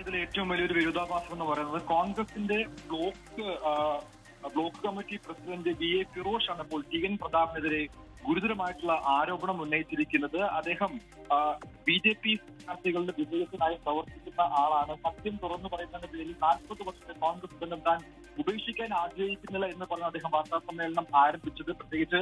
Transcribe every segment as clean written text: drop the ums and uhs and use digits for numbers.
ഇതിലെ ഏറ്റവും വലിയൊരു വിരോധാഭാസം എന്ന് പറയുന്നത് കോൺഗ്രസിന്റെ block committee president BA Firosh ആണ് ഇപ്പോൾ TN പ്രതാപിനെതിരെ ഗുരുതരമായിട്ടുള്ള ആരോപണം ഉന്നയിച്ചിരിക്കുന്നത്. അദ്ദേഹം BJP സ്ഥാനാർത്ഥികളുടെ വിജയത്തിനായി പ്രവർത്തിക്കുന്ന ആളാണ്. സത്യം തുറന്നു പറയുന്നതിന്റെ പേരിൽ 40 വർഷത്തെ കോൺഗ്രസ് ബന്ധം താൻ ഉപേക്ഷിക്കാൻ ആഗ്രഹിക്കുന്നില്ല എന്ന് പറഞ്ഞ് അദ്ദേഹം വാർത്താ സമ്മേളനം ആരംഭിച്ചത്. പ്രത്യേകിച്ച്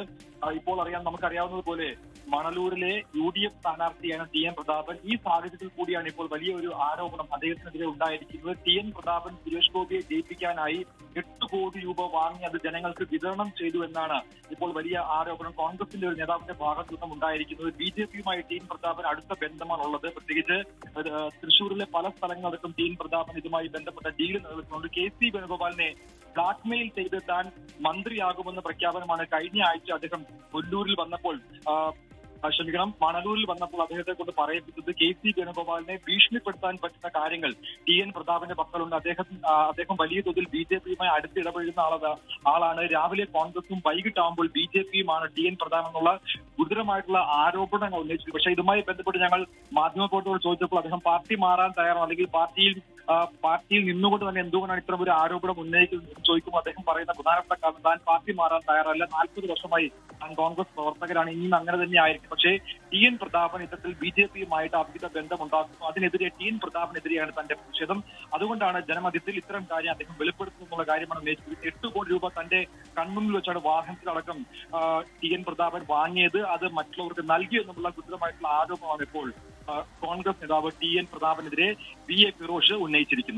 ഇപ്പോൾ നമുക്കറിയാവുന്നതുപോലെ മണലൂരിലെ UDF സ്ഥാനാർത്ഥിയാണ് TN പ്രതാപൻ. ഈ സാഹചര്യത്തിൽ കൂടിയാണ് ഇപ്പോൾ വലിയ ഒരു ആരോപണം അദ്ദേഹത്തിനെതിരെ ഉണ്ടായിരിക്കുന്നത്. TN പ്രതാപൻ സുരേഷ് ഗോപിയെ ജയിപ്പിക്കാനായി 8 കോടി രൂപ വാങ്ങി അത് ജനങ്ങൾക്ക് വിതരണം ചെയ്തു എന്നാണ് ഇപ്പോൾ വലിയ ആരോപണം കോൺഗ്രസിന്റെ ഒരു നേതാവിന്റെ ഭാഗത്തു നിന്നും ഉണ്ടായിരിക്കുന്നത്. BJPയുമായി TN പ്രതാപൻ അടുത്ത ബന്ധമാണുള്ളത്. പ്രത്യേകിച്ച് തൃശ്ശൂരിലെ പല സ്ഥലങ്ങളിലും TN പ്രതാപൻ ഇതുമായി ബന്ധപ്പെട്ട ഡീൽ നടത്തുന്നുണ്ട്. KC വേണുഗോപാലിനെ ബ്ലാക്ക്മെയിൽ ചെയ്ത് താൻ മന്ത്രിയാകുമെന്ന പ്രഖ്യാപനമാണ് കഴിഞ്ഞ ആഴ്ച അദ്ദേഹം മണലൂരിൽ വന്നപ്പോൾ അദ്ദേഹത്തെ കൊണ്ട് പറയിപ്പിച്ചത്. KC വേണുഗോപാലിനെ ഭീഷണിപ്പെടുത്താൻ പറ്റുന്ന കാര്യങ്ങൾ TN പ്രതാപന്റെ പക്കലുണ്ട്. അദ്ദേഹം വലിയ തോതിൽ BJPയുമായി അടുത്തിടപഴകുന്ന ആളാണ്. രാവിലെ കോൺഗ്രസും വൈകിട്ടാകുമ്പോൾ BJPയുമാണ് TN പ്രതാപൻ എന്നുള്ള ഗുരുതരമായിട്ടുള്ള ആരോപണങ്ങൾ ഉന്നയിച്ചത്. പക്ഷേ ഇതുമായി ബന്ധപ്പെട്ട് ഞങ്ങൾ മാധ്യമപ്രവർത്തകരോട് ചോദിച്ചപ്പോൾ അദ്ദേഹം പാർട്ടി മാറാൻ തയ്യാറാണ്, അല്ലെങ്കിൽ പാർട്ടിയിൽ നിന്നുകൊണ്ട് തന്നെ എന്തുകൊണ്ടാണ് ഇത്തരം ഒരു ആരോപണം ഉന്നയിക്കുന്നത് ചോദിക്കുമ്പോൾ അദ്ദേഹം പറയുന്ന പ്രധാനപ്പെട്ട കാരണം താൻ പാർട്ടി മാറാൻ തയ്യാറല്ല. 40 വർഷമായി താൻ കോൺഗ്രസ് പ്രവർത്തകരാണ്, ഇനിയും അങ്ങനെ തന്നെ ആയിരിക്കും. പക്ഷേ TN പ്രതാപൻ ഇത്തരത്തിൽ BJPയുമായിട്ട് അഭിഹിത ബന്ധമുണ്ടാക്കുന്നു. അതിനെതിരെ TN പ്രതാപനെതിരെയാണ് തന്റെ പ്രതിഷേധം. അതുകൊണ്ടാണ് ജനമധ്യത്തിൽ ഇത്തരം കാര്യം അദ്ദേഹം വെളിപ്പെടുത്തുന്നുള്ള കാര്യമാണ് ഉന്നയിച്ചത്. 8 കോടി രൂപ തന്റെ കൺമുന്നിൽ വെച്ചാണ് വാഹനത്തിലടക്കം TN പ്രതാപൻ വാങ്ങിയത്. അത് മറ്റുള്ളവർക്ക് നൽകി എന്നുള്ള ഗുരുതരമായിട്ടുള്ള ആരോപണമാണ് ഇപ്പോൾ കോൺഗ്രസ് നേതാവ് TN പ്രതാപനെതിരെ BA ഫിറോഷ് ഉന്നയിച്ചിരിക്കുന്നത്.